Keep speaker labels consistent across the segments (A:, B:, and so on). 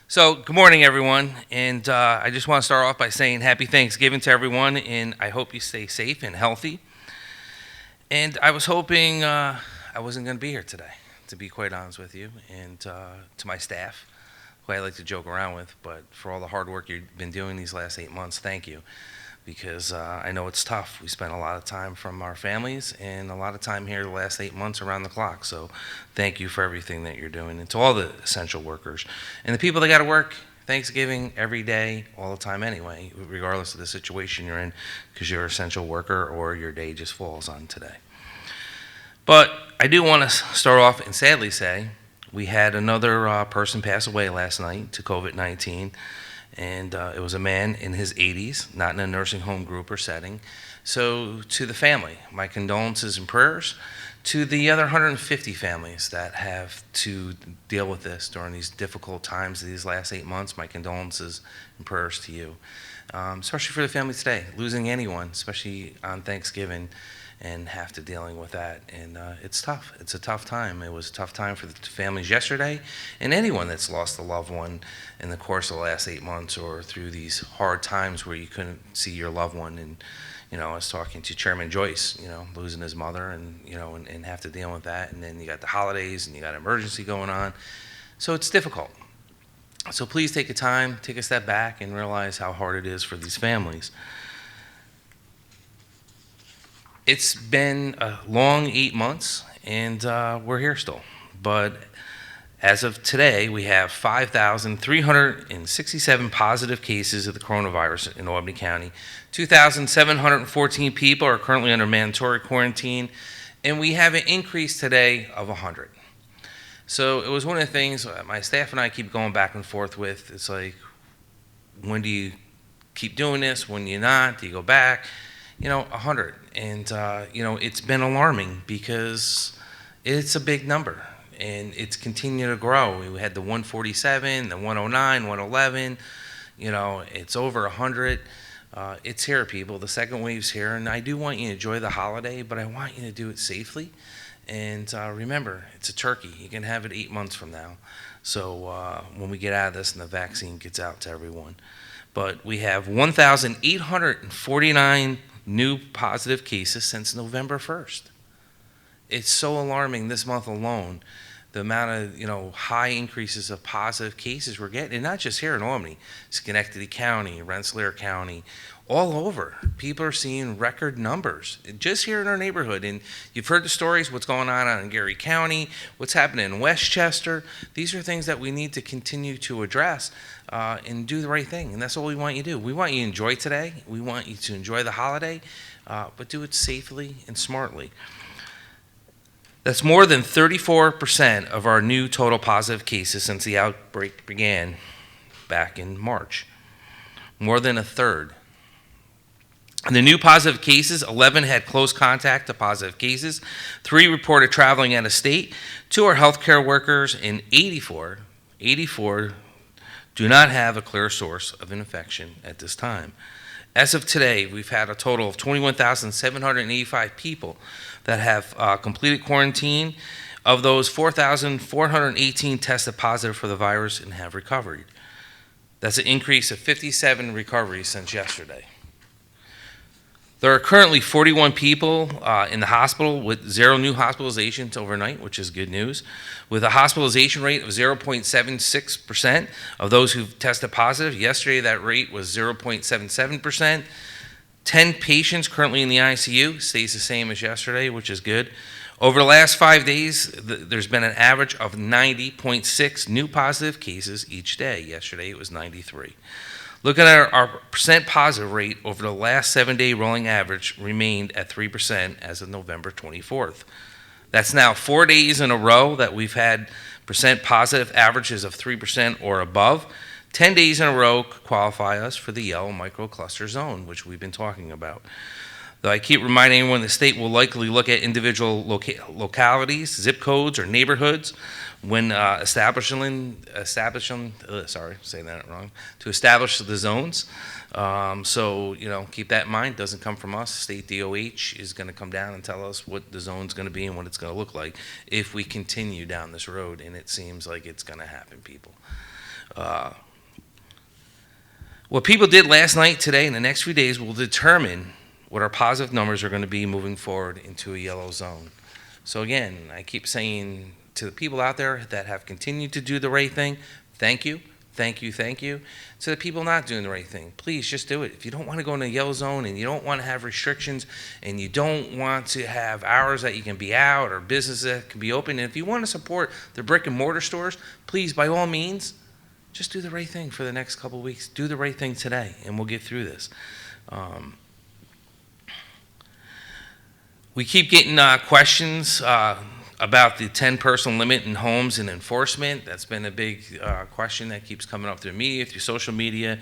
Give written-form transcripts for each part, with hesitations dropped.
A: So, good morning, everyone. And I just want to start off by saying happy Thanksgiving to everyone, and I hope you stay safe and healthy. And I was hoping I wasn't going to be here today, to be quite honest with you, and to my staff, who I like to joke around with, but for all the hard work you've been doing these last 8 months, thank you. Because I know it's tough. We spent a lot of time from our families and a lot of time here the last 8 months around the clock. So thank you for everything that you're doing. And to all the essential workers and the people that got to work Thanksgiving every day, all the time anyway, regardless of the situation you're in, because you're an essential worker or your day just falls on today. But I do want to start off and sadly say we had another person pass away last night to COVID-19, and it was a man in his 80s, not in a nursing home group or setting. So, to the family, my condolences and prayers. To the other 150 families that have to deal with this during these difficult times of these last 8 months, my condolences and prayers to you. Especially for the family today, losing anyone, especially on Thanksgiving, and have to dealing with that. And it's tough. It's a tough time. It was a tough time for the families yesterday, and anyone that's lost a loved one in the course of the last 8 months or through these hard times where you couldn't see your loved one. And I was talking to Chairman Joyce, losing his mother, and have to deal with that. And then you got the holidays, and you got an emergency going on, so it's difficult. So please take a time, take a step back, and realize how hard it is for these families. It's been a long 8 months, and we're here still. But as of today, we have 5,367 positive cases of the coronavirus in Albany County. 2,714 people are currently under mandatory quarantine, and we have an increase today of 100. So it was one of the things my staff and I keep going back and forth with. It's like, when do you keep doing this? When do you not? Do you go back? 100. And, it's been alarming because it's a big number and it's continued to grow. We had the 147, the 109, 111, it's over 100. It's here, people. The second wave's here, and I do want you to enjoy the holiday, but I want you to do it safely. And remember, it's a turkey. You can have it 8 months from now. So when we get out of this and the vaccine gets out to everyone. But we have 1,849 new positive cases since November 1st. It's so alarming this month alone, the amount of high increases of positive cases we're getting, and not just here in Albany, Schenectady County, Rensselaer County, all over. People are seeing record numbers just here in our neighborhood. And you've heard the stories, what's going on in Geary County, what's happening in Westchester. These are things that we need to continue to address and do the right thing. And that's all we want you to do. We want you to enjoy today. We want you to enjoy the holiday, but do it safely and smartly. That's more than 34% of our new total positive cases since the outbreak began back in March. More than a third. The new positive cases, 11 had close contact to positive cases, 3 reported traveling out of state, 2 are healthcare workers, and 84 do not have a clear source of infection at this time. As of today, we've had a total of 21,785 people that have completed quarantine. Of those, 4,418 tested positive for the virus and have recovered. That's an increase of 57 recoveries since yesterday. There are currently 41 people in the hospital with 0 new hospitalizations overnight, which is good news, with a hospitalization rate of 0.76% of those who've tested positive. Yesterday, that rate was 0.77%. 10 patients currently in the ICU, stays the same as yesterday, which is good. Over the last 5 days, there's been an average of 90.6 new positive cases each day. Yesterday, it was 93. Looking at our percent positive rate over the last 7-day rolling average remained at 3% as of November 24th. That's now 4 days in a row that we've had percent positive averages of 3% or above. 10 days in a row qualify us for the yellow microcluster zone, which we've been talking about. Though I keep reminding everyone the state will likely look at individual localities, zip codes, or neighborhoods when establish the zones. So, keep that in mind. It doesn't come from us. State DOH is going to come down and tell us what the zone's going to be and what it's going to look like if we continue down this road, and it seems like it's going to happen, people. What people did last night, today, and the next few days will determine what our positive numbers are going to be moving forward into a yellow zone. So again, I keep saying to the people out there that have continued to do the right thing, thank you, thank you, thank you. To the people not doing the right thing, please just do it. If you don't want to go in a yellow zone and you don't want to have restrictions and you don't want to have hours that you can be out or businesses that can be open, and if you want to support the brick and mortar stores, please, by all means, just do the right thing for the next couple of weeks. Do the right thing today, and we'll get through this. We keep getting questions about the 10-person limit in homes and enforcement. That's been a big question that keeps coming up through media, through social media.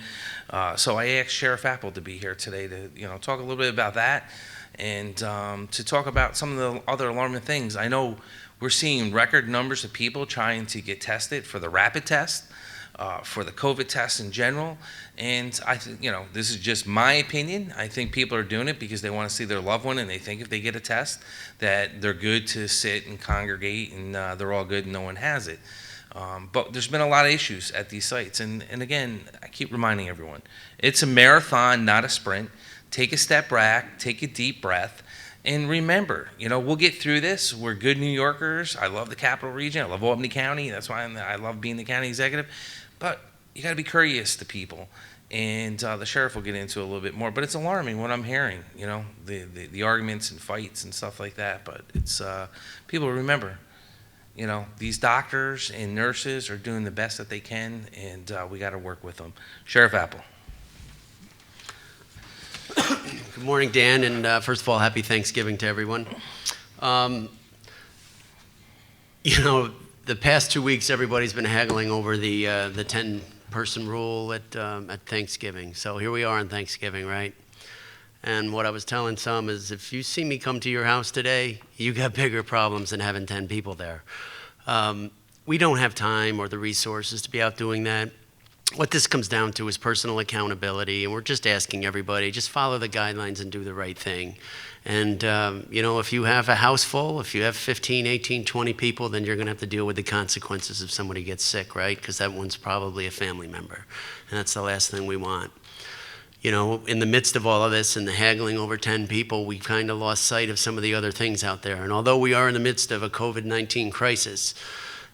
A: So I asked Sheriff Apple to be here today to talk a little bit about that and to talk about some of the other alarming things. I know we're seeing record numbers of people trying to get tested for the rapid test. For the COVID test in general, and I think this is just my opinion. I think people are doing it because they want to see their loved one, and they think if they get a test that they're good to sit and congregate, and they're all good, and no one has it. But there's been a lot of issues at these sites, and again, I keep reminding everyone, it's a marathon, not a sprint. Take a step back, take a deep breath. And remember, we'll get through this. We're good New Yorkers. I love the capital region. I love Albany County. That's why I love being the county executive. But you got to be courteous to people. And the sheriff will get into it a little bit more. But it's alarming what I'm hearing, the arguments and fights and stuff like that. But it's people remember, these doctors and nurses are doing the best that they can, and we got to work with them. Sheriff Apple.
B: Good morning, Dan, and first of all, happy Thanksgiving to everyone. The past 2 weeks, everybody's been haggling over the 10-person rule at Thanksgiving. So here we are on Thanksgiving, right? And what I was telling some is, if you see me come to your house today, you got bigger problems than having 10 people there. We don't have time or the resources to be out doing that. What this comes down to is personal accountability, and we're just asking everybody, just follow the guidelines and do the right thing. And, if you have a house full, if you have 15, 18, 20 people, then you're going to have to deal with the consequences if somebody gets sick, right? Because that one's probably a family member, and that's the last thing we want. In the midst of all of this and the haggling over 10 people, we kind of lost sight of some of the other things out there. And although we are in the midst of a COVID-19 crisis,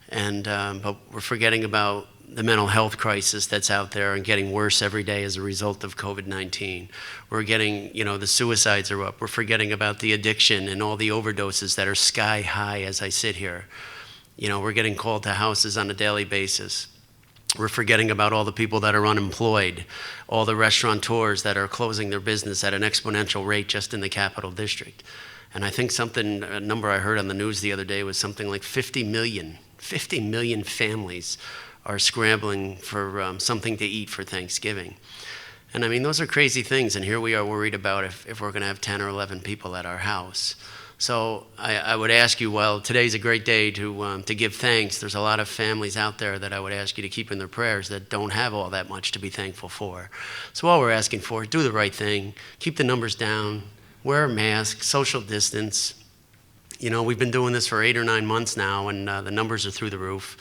B: but we're forgetting about the mental health crisis that's out there and getting worse every day as a result of COVID-19. We're getting, the suicides are up. We're forgetting about the addiction and all the overdoses that are sky high as I sit here. We're getting called to houses on a daily basis. We're forgetting about all the people that are unemployed, all the restaurateurs that are closing their business at an exponential rate just in the Capital District. And I think a number I heard on the news the other day was something like 50 million families are scrambling for something to eat for Thanksgiving. And I mean, those are crazy things, and here we are worried about if we're going to have 10 or 11 people at our house. So I would ask you, well, today's a great day to give thanks. There's a lot of families out there that I would ask you to keep in their prayers that don't have all that much to be thankful for. So all we're asking for is do the right thing, keep the numbers down, wear a mask, social distance. We've been doing this for 8 or 9 months now, and the numbers are through the roof.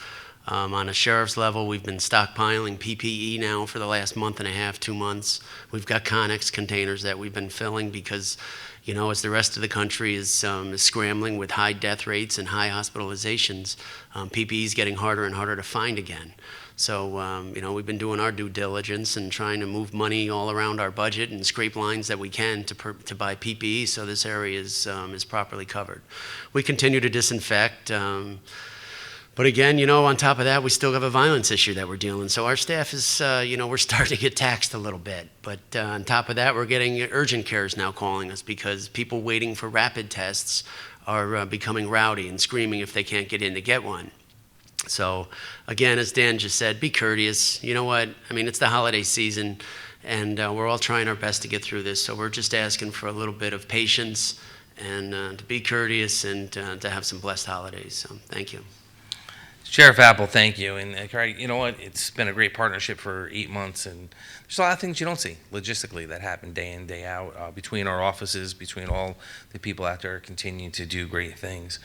B: On a sheriff's level, we've been stockpiling PPE now for the last month and a half, 2 months. We've got Connex containers that we've been filling because, as the rest of the country is scrambling with high death rates and high hospitalizations, PPE is getting harder and harder to find again. So, we've been doing our due diligence and trying to move money all around our budget and scrape lines that we can to buy PPE so this area is properly covered. We continue to disinfect. But again, on top of that, we still have a violence issue that we're dealing with. So our staff is, we're starting to get taxed a little bit. But on top of that, we're getting urgent cares now calling us because people waiting for rapid tests are becoming rowdy and screaming if they can't get in to get one. So again, as Dan just said, be courteous. You know what? I mean, it's the holiday season, and we're all trying our best to get through this. So we're just asking for a little bit of patience and to be courteous and to have some blessed holidays. So thank you.
A: Sheriff Apple, thank you. And Craig, you know what? It's been a great partnership for 8 months, and there's a lot of things you don't see logistically that happen day in, day out between our offices, between all the people out there continuing to do great things,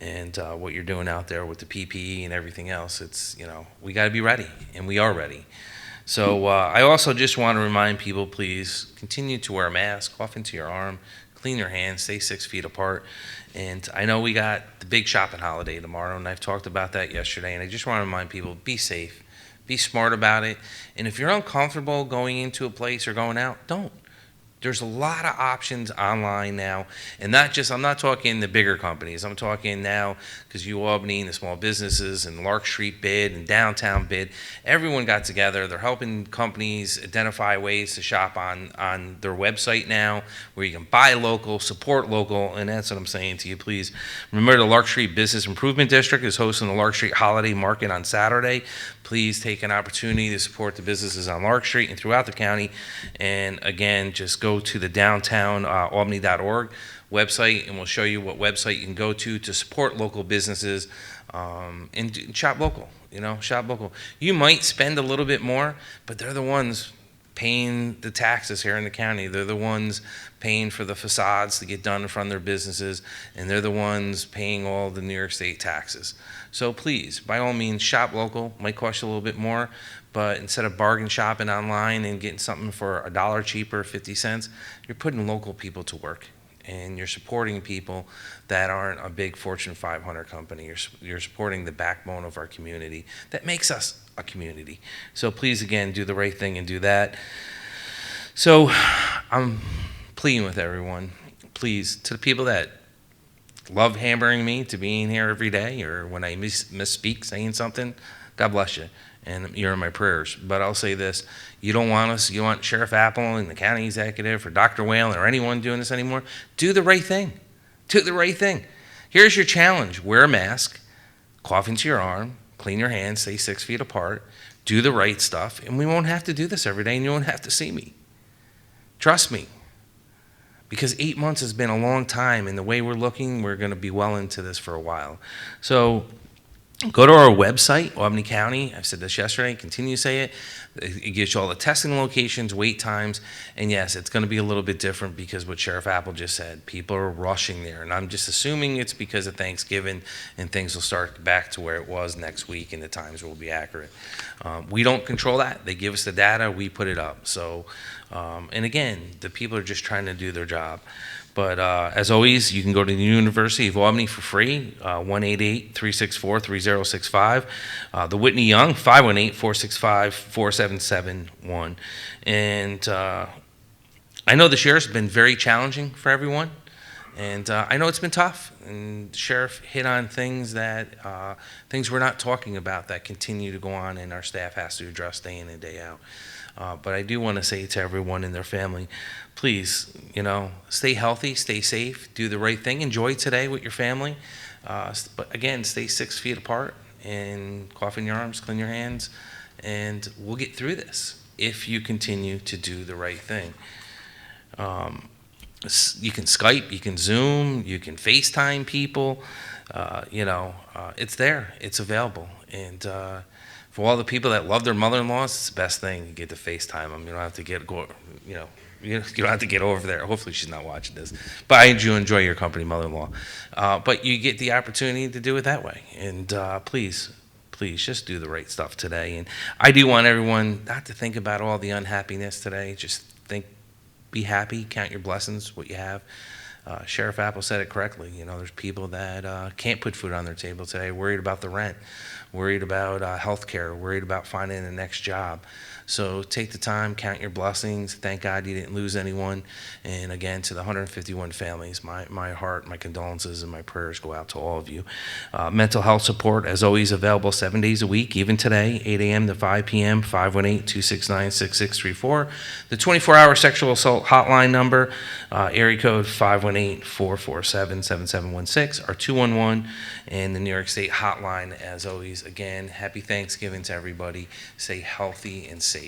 A: and what you're doing out there with the PPE and everything else. It's we got to be ready, and we are ready. So I also just want to remind people, please continue to wear a mask, cough into your arm, clean your hands, stay 6 feet apart. And I know we got the big shopping holiday tomorrow, and I've talked about that yesterday. And I just want to remind people, be safe, be smart about it. And if you're uncomfortable going into a place or going out, don't. There's a lot of options online now, and I'm not talking the bigger companies. I'm talking now, because Albany and the small businesses and Lark Street bid and downtown bid, everyone got together. They're helping companies identify ways to shop on their website now, where you can buy local, support local, and that's what I'm saying to you. Please remember, the Lark Street Business Improvement District is hosting the Lark Street Holiday Market on Saturday. Please take an opportunity to support the businesses on Lark Street and throughout the county. And again, just go to the downtown albany.org website, and we'll show you what website you can go to support local businesses and shop local. Shop local. You might spend a little bit more, but they're the ones paying the taxes here in the county. They're the ones paying for the facades to get done in front of their businesses, and they're the ones paying all the New York State taxes. So please, by all means, shop local. Might cost you a little bit more, but instead of bargain shopping online and getting something for $1 cheaper, 50 cents, you're putting local people to work, and you're supporting people that aren't a big Fortune 500 company. You're supporting the backbone of our community that makes us a community. So please, again, do the right thing and do that. So I'm pleading with everyone, please, to the people that love hammering me to being here every day, or when I misspeak saying something, God bless you, and you're in my prayers. But I'll say this: you don't want us, you want Sheriff Apple and the county executive or Dr. Whalen or anyone doing this anymore. Do the right thing. Do the right thing. Here's your challenge: wear a mask, cough into your arm, clean your hands, stay 6 feet apart, do the right stuff, and we won't have to do this every day, and you won't have to see me. Trust me. Because 8 months has been a long time, and the way we're looking, we're going to be well into this for a while. So go to our website, Albany County. I've said this yesterday, continue to say it. It gives you all the testing locations, wait times, and yes, it's going to be a little bit different because what Sheriff Apple just said. People are rushing there, and I'm just assuming it's because of Thanksgiving, and things will start back to where it was next week, and the times will be accurate. We don't control that. They give us the data, we put it up. So, and again, the people are just trying to do their job. But as always, you can go to the University of Albany for free, 1-888-364-3065. The Whitney Young, 518-465-4771. And I know this year has been very challenging for everyone. And I know it's been tough. And the sheriff hit on things that things we're not talking about that continue to go on, and our staff has to address day in and day out. But I do want to say to everyone and their family, please, stay healthy, stay safe, do the right thing, enjoy today with your family. But again, stay 6 feet apart and cough in your arms, clean your hands, and we'll get through this if you continue to do the right thing. You can Skype, you can Zoom, you can FaceTime people. It's there, it's available. And for all the people that love their mother-in-laws, it's the best thing. You get to FaceTime them. You don't have to you don't have to get over there. Hopefully she's not watching this. But I do enjoy your company, mother-in-law. But you get the opportunity to do it that way. And please, just do the right stuff today. And I do want everyone not to think about all the unhappiness today. Just be happy, count your blessings, what you have. Sheriff Apple said it correctly. There's people that can't put food on their table today, worried about the rent, worried about health care, worried about finding the next job. So take the time, count your blessings. Thank God you didn't lose anyone. And again, to the 151 families, my heart, my condolences, and my prayers go out to all of you. Mental health support, as always, available 7 days a week, even today, 8 a.m. to 5 p.m., 518-269-6634. The 24-hour sexual assault hotline number, area code 518-447-7716, or 211, and the New York State hotline, as always. Again, happy Thanksgiving to everybody. Stay healthy and safe.